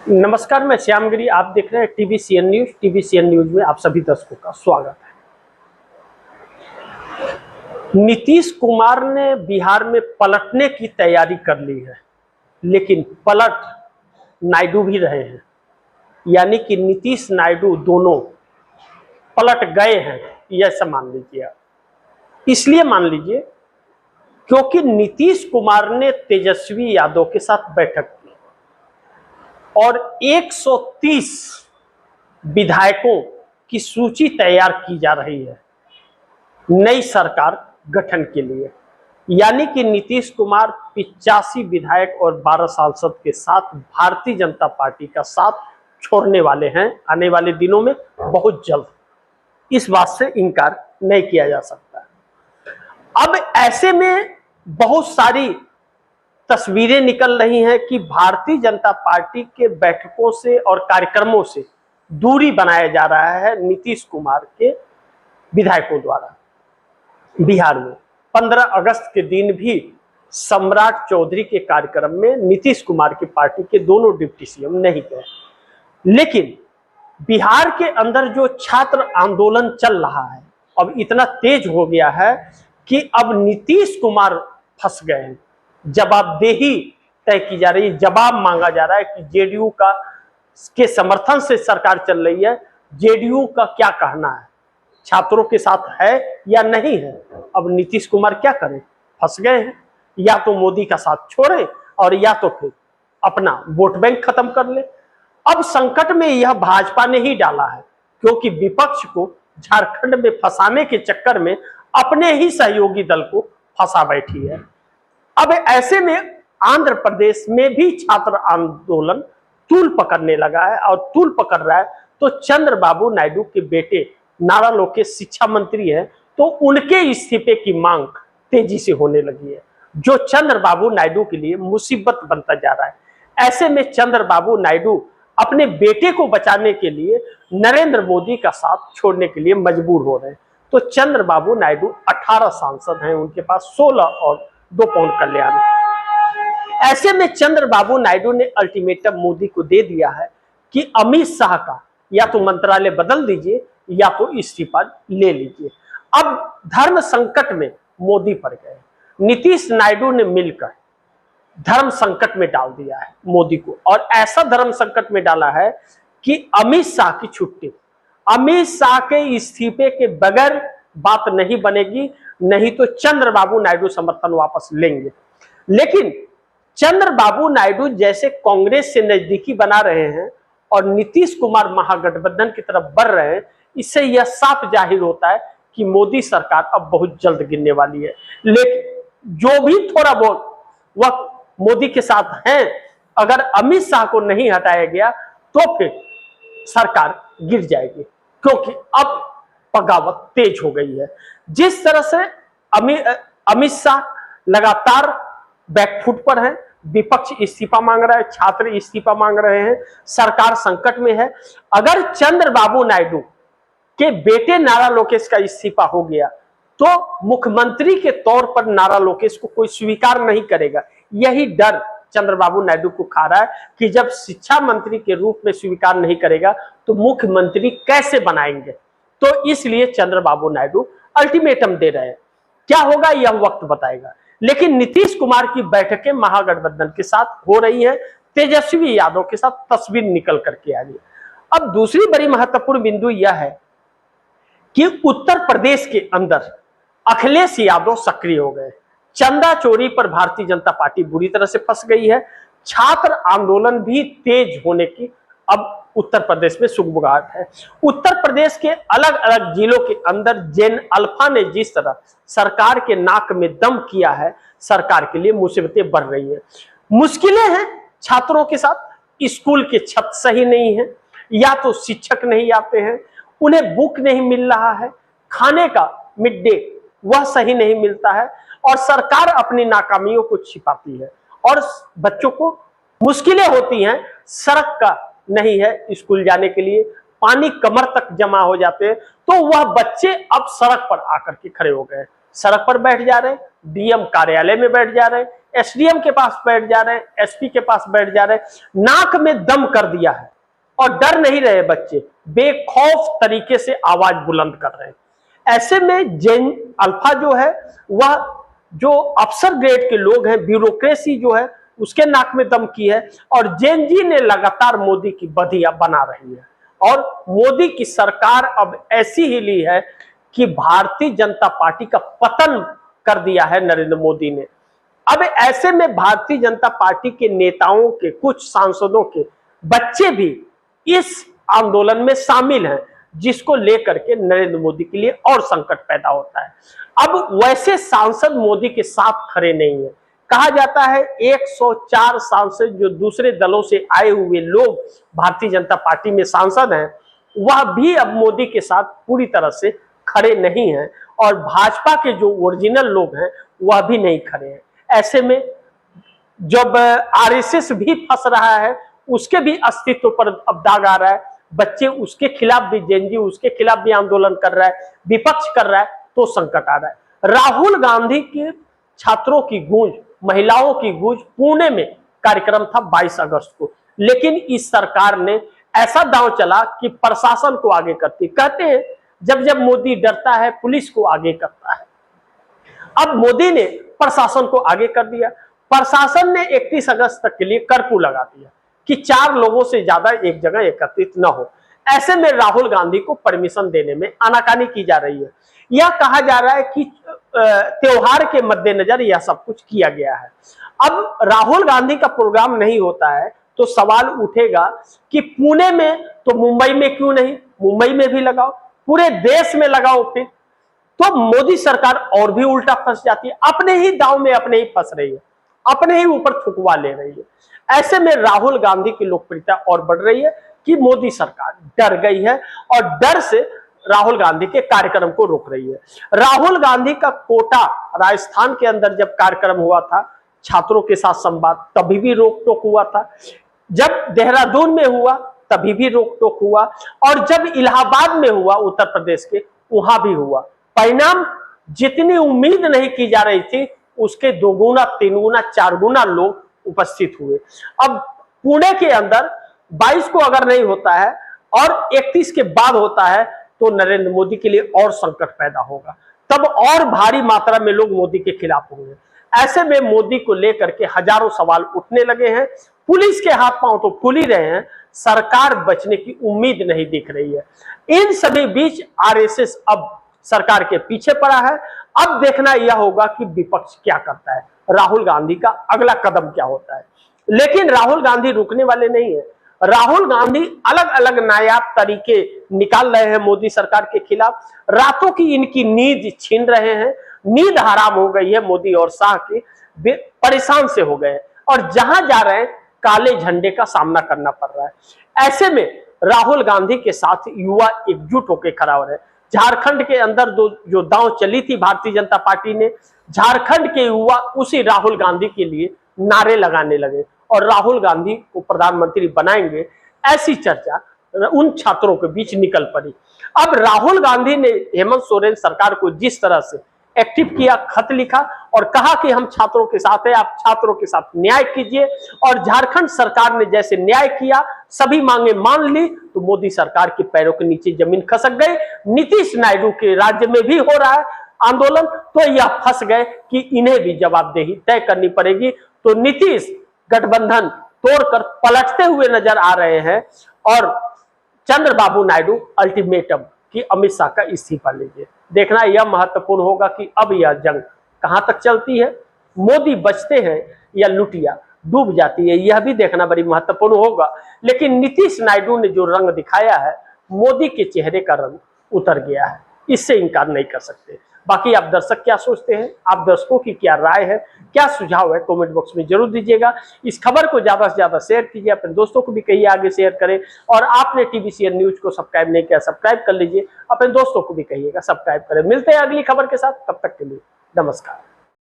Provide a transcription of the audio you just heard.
नमस्कार, मैं श्यामगिरी। आप देख रहे हैं टीवीसीएन न्यूज। टीवीसीएन न्यूज में आप सभी दर्शकों का स्वागत है। नीतीश कुमार ने बिहार में पलटने की तैयारी कर ली है, लेकिन पलट नायडू भी रहे हैं। यानी कि नीतीश नायडू दोनों पलट गए हैं, यह मान लीजिए। इसलिए मान लीजिए क्योंकि नीतीश कुमार ने तेजस्वी यादव के साथ बैठक की और 130 विधायकों की सूची तैयार की जा रही है नई सरकार गठन के लिए। यानी कि नीतीश कुमार 85 विधायक और 12 सांसद के साथ भारतीय जनता पार्टी का साथ छोड़ने वाले हैं आने वाले दिनों में, बहुत जल्द। इस बात से इनकार नहीं किया जा सकता। अब ऐसे में बहुत सारी तस्वीरें निकल रही हैं कि भारतीय जनता पार्टी के बैठकों से और कार्यक्रमों से दूरी बनाया जा रहा है नीतीश कुमार के विधायकों द्वारा। बिहार में 15 अगस्त के दिन भी सम्राट चौधरी के कार्यक्रम में नीतीश कुमार की पार्टी के दोनों डिप्टी सीएम नहीं गए। लेकिन बिहार के अंदर जो छात्र आंदोलन चल रहा है अब इतना तेज हो गया है कि अब नीतीश कुमार फंस गए हैं। जवाबदेही तय की जा रही है, जवाब मांगा जा रहा है कि जेडीयू के समर्थन से सरकार चल रही है, जेडीयू का क्या कहना है, छात्रों के साथ है या नहीं है। अब नीतीश कुमार क्या करें, फंस गए हैं। या तो मोदी का साथ छोड़े और या तो फिर अपना वोट बैंक खत्म कर ले। अब संकट में यह भाजपा ने ही डाला है, क्योंकि विपक्ष को झारखंड में फंसाने के चक्कर में अपने ही सहयोगी दल को फंसा बैठी है। अब ऐसे में आंध्र प्रदेश में भी छात्र आंदोलन तूल पकड़ने लगा है और तूल पकड़ रहा है। तो चंद्रबाबू नायडू के बेटे नारा लोकेश शिक्षा मंत्री है, तो उनके इस्तीफे की मांग तेजी से होने लगी है, जो चंद्रबाबू नायडू के लिए मुसीबत बनता जा रहा है। ऐसे में चंद्रबाबू नायडू अपने बेटे को बचाने के लिए नरेंद्र मोदी का साथ छोड़ने के लिए मजबूर हो रहे हैं। तो चंद्रबाबू नायडू 18 सांसद हैं, उनके पास 16 और 2 पवन कल्याण। ऐसे में चंद्रबाबू नायडू ने अल्टीमेटम मोदी को दे दिया है कि अमित शाह का या तो मंत्रालय बदल दीजिए या तो इस्तीफा ले लीजिए। अब धर्म संकट में मोदी पड़ गए। नीतीश नायडू ने मिलकर धर्म संकट में डाल दिया है मोदी को, और ऐसा धर्म संकट में डाला है कि अमित शाह की छुट्टी, अमित शाह के इस्तीफे के बगैर बात नहीं बनेगी, नहीं तो चंद्रबाबू नायडू समर्थन वापस लेंगे। लेकिन चंद्रबाबू नायडू जैसे कांग्रेस से नजदीकी बना रहे हैं और नीतीश कुमार महागठबंधन की तरफ बढ़ रहे हैं, इससे यह साफ जाहिर होता है कि मोदी सरकार अब बहुत जल्द गिरने वाली है। लेकिन जो भी थोड़ा बहुत वक्त मोदी के साथ हैं, अगर अमित शाह को नहीं हटाया गया तो फिर सरकार गिर जाएगी, क्योंकि अब बगावत तेज हो गई है। जिस तरह से अमित शाह लगातार बैकफुट पर है, विपक्ष इस्तीफा मांग रहा है, छात्र इस्तीफा मांग रहे हैं, सरकार संकट में है। अगर चंद्रबाबू नायडू के बेटे नारा लोकेश का इस्तीफा हो गया तो मुख्यमंत्री के तौर पर नारा लोकेश को कोई स्वीकार नहीं करेगा। यही डर चंद्रबाबू नायडू को खा रहा है कि जब शिक्षा मंत्री के रूप में स्वीकार नहीं करेगा तो मुख्यमंत्री कैसे बनाएंगे। तो इसलिए चंद्रबाबू नायडू अल्टीमेटम दे रहे हैं। क्या होगा यह वक्त बताएगा। लेकिन नीतीश कुमार की बैठकें महागठबंधन के साथ हो रही है, तेजस्वी यादव के साथ तस्वीर निकल करके आ रही है। अब दूसरी बड़ी महत्वपूर्ण बिंदु यह है कि उत्तर प्रदेश के अंदर अखिलेश यादव सक्रिय हो गए। चंदा चोरी पर भारतीय जनता पार्टी बुरी तरह से फंस गई है। छात्र आंदोलन भी तेज होने की अब उत्तर प्रदेश में सुगबुगाहट है। उत्तर प्रदेश के अलग अलग जिलों के अंदर जेन अल्फा ने जिस तरह सरकार के नाक में दम किया है, सरकार के लिए मुसीबतें बढ़ रही है। मुश्किलें हैं छात्रों के साथ, स्कूल के छत सही नहीं है, या तो शिक्षक नहीं आते हैं, उन्हें बुक नहीं मिल रहा है, खाने का मिड डे वह सही नहीं मिलता है, और सरकार अपनी नाकामियों को छिपाती है और बच्चों को मुश्किलें होती हैं। सड़क का नहीं है स्कूल जाने के लिए, पानी कमर तक जमा हो जाते हैं, तो वह बच्चे अब सड़क पर आकर के खड़े हो गए, सड़क पर बैठ जा रहे हैं, डीएम कार्यालय में बैठ जा रहे हैं, एसडीएम के पास बैठ जा रहे हैं, एसपी के पास बैठ जा रहे हैं, नाक में दम कर दिया है और डर नहीं रहे बच्चे, बेखौफ तरीके से आवाज बुलंद कर रहे हैं। ऐसे में जेन अल्फा जो है वह जो अफसर ग्रेड के लोग हैं, ब्यूरोक्रेसी जो है उसके नाक में दम की है और जेन जी ने लगातार मोदी की बधिया बना रही है। और मोदी की सरकार अब ऐसी ही ली है कि भारतीय जनता पार्टी का पतन कर दिया है नरेंद्र मोदी ने। अब ऐसे में भारतीय जनता पार्टी के नेताओं के, कुछ सांसदों के बच्चे भी इस आंदोलन में शामिल हैं, जिसको लेकर के नरेंद्र मोदी के लिए और संकट पैदा होता है। अब वैसे सांसद मोदी के साथ खड़े नहीं है। कहा जाता है 104 सांसद जो दूसरे दलों से आए हुए लोग भारतीय जनता पार्टी में सांसद हैं, वह भी अब मोदी के साथ पूरी तरह से खड़े नहीं हैं और भाजपा के जो ओरिजिनल लोग हैं वह भी नहीं खड़े हैं। ऐसे में जब आरएसएस भी फंस रहा है, उसके भी अस्तित्व पर अब दाग आ रहा है, बच्चे उसके खिलाफ भी, जेएनजी उसके खिलाफ भी आंदोलन कर रहा है, विपक्ष कर रहा है, तो संकट आ रहा है। राहुल गांधी के छात्रों की गूंज, महिलाओं की गूंज, पुणे में कार्यक्रम था 22 अगस्त को, लेकिन इस सरकार ने ऐसा दांव चला कि प्रशासन को आगे करती। कहते हैं जब जब मोदी डरता है पुलिस को आगे करता है। अब मोदी ने प्रशासन को आगे कर दिया। प्रशासन ने 31 अगस्त तक के लिए कर्फ्यू लगा दिया कि 4 लोगों से ज्यादा एक जगह एकत्रित न हो। ऐसे में राहुल गांधी को परमिशन देने में आनाकानी की जा रही है। यह कहा जा रहा है कि त्योहार के मद्देनजर यह सब कुछ किया गया है। अब राहुल गांधी का प्रोग्राम नहीं होता है तो सवाल उठेगा कि पुणे में तो मुंबई में क्यों नहीं, मुंबई में भी लगाओ, पूरे देश में लगाओ। फिर तो मोदी सरकार और भी उल्टा फंस जाती है, अपने ही दांव में अपने ही फंस रही है, अपने ही ऊपर थुकवा ले रही है। ऐसे में राहुल गांधी की लोकप्रियता और बढ़ रही है कि मोदी सरकार डर गई है और डर से राहुल गांधी के कार्यक्रम को रोक रही है। राहुल गांधी का कोटा राजस्थान के अंदर जब कार्यक्रम हुआ था, छात्रों के साथ संवाद, तभी भी रोक टोक हुआ था। जब देहरादून में हुआ तभी भी रोक टोक हुआ और जब इलाहाबाद में हुआ उत्तर प्रदेश के, वहां भी हुआ। परिणाम जितनी उम्मीद नहीं की जा रही थी उसके 2 गुना, 3 गुना, 4 गुना लोग उपस्थित हुए। अब पुणे के अंदर 22 को अगर नहीं होता है और 31 के बाद होता है तो नरेंद्र मोदी के लिए और संकट पैदा होगा, तब और भारी मात्रा में लोग मोदी के खिलाफ होंगे। ऐसे में मोदी को लेकर के हजारों सवाल उठने लगे हैं। पुलिस के हाथ पांव तो खुल ही रहे हैं, सरकार बचने की उम्मीद नहीं दिख रही है। इन सभी बीच आरएसएस अब सरकार के पीछे पड़ा है। अब देखना यह होगा कि विपक्ष क्या करता है, राहुल गांधी का अगला कदम क्या होता है। लेकिन राहुल गांधी रुकने वाले नहीं है। राहुल गांधी अलग अलग नायाब तरीके निकाल रहे हैं मोदी सरकार के खिलाफ। रातों की इनकी नींद छीन रहे हैं, नींद हराम हो गई है मोदी और शाह की, परेशान से हो गए और जहां जा रहे हैं काले झंडे का सामना करना पड़ रहा है। ऐसे में राहुल गांधी के साथ युवा एकजुट होकर खड़ा हो रहे हैं। झारखंड के अंदर जो दांव चली थी भारतीय जनता पार्टी ने, झारखंड के युवा उसी राहुल गांधी के लिए नारे लगाने लगे और राहुल गांधी को प्रधानमंत्री बनाएंगे, ऐसी चर्चा उन छात्रों के बीच निकल पड़ी। अब राहुल गांधी ने हेमंत सोरेन सरकार को जिस तरह से एक्टिव किया, खत लिखा और कहा कि हम छात्रों के साथ हैं, आप छात्रों के साथ न्याय कीजिए, और झारखंड सरकार ने जैसे न्याय किया, सभी मांगे मान ली, तो मोदी सरकार के पैरों के नीचे जमीन खसक गई। नीतीश नायडू के राज्य में भी हो रहा है आंदोलन, तो यह फंस गए कि इन्हें भी जवाबदेही तय करनी पड़ेगी। तो नीतीश गठबंधन तोड़कर पलटते हुए नजर आ रहे हैं और चंद्रबाबू नायडू अल्टीमेटम कि अमित शाह का इस्तीफा लीजिए। देखना यह महत्वपूर्ण होगा कि अब यह जंग कहां तक चलती है, मोदी बचते हैं या लुटिया डूब जाती है, यह भी देखना बड़ी महत्वपूर्ण होगा। लेकिन नीतीश नायडू ने जो रंग दिखाया है, मोदी के चेहरे का रंग उतर गया है, इससे इनकार नहीं कर सकते। बाकी आप दर्शक क्या सोचते हैं, आप दर्शकों की क्या राय है, क्या सुझाव है, कमेंट बॉक्स में जरूर दीजिएगा। इस खबर को ज्यादा से ज्यादा शेयर कीजिए, अपने दोस्तों को भी कहिए आगे शेयर करें, और आपने TVCN न्यूज को सब्सक्राइब नहीं किया सब्सक्राइब कर लीजिए, अपने दोस्तों को भी कहिएगा सब्सक्राइब करें। मिलते हैं अगली खबर के साथ, तब तक के लिए नमस्कार।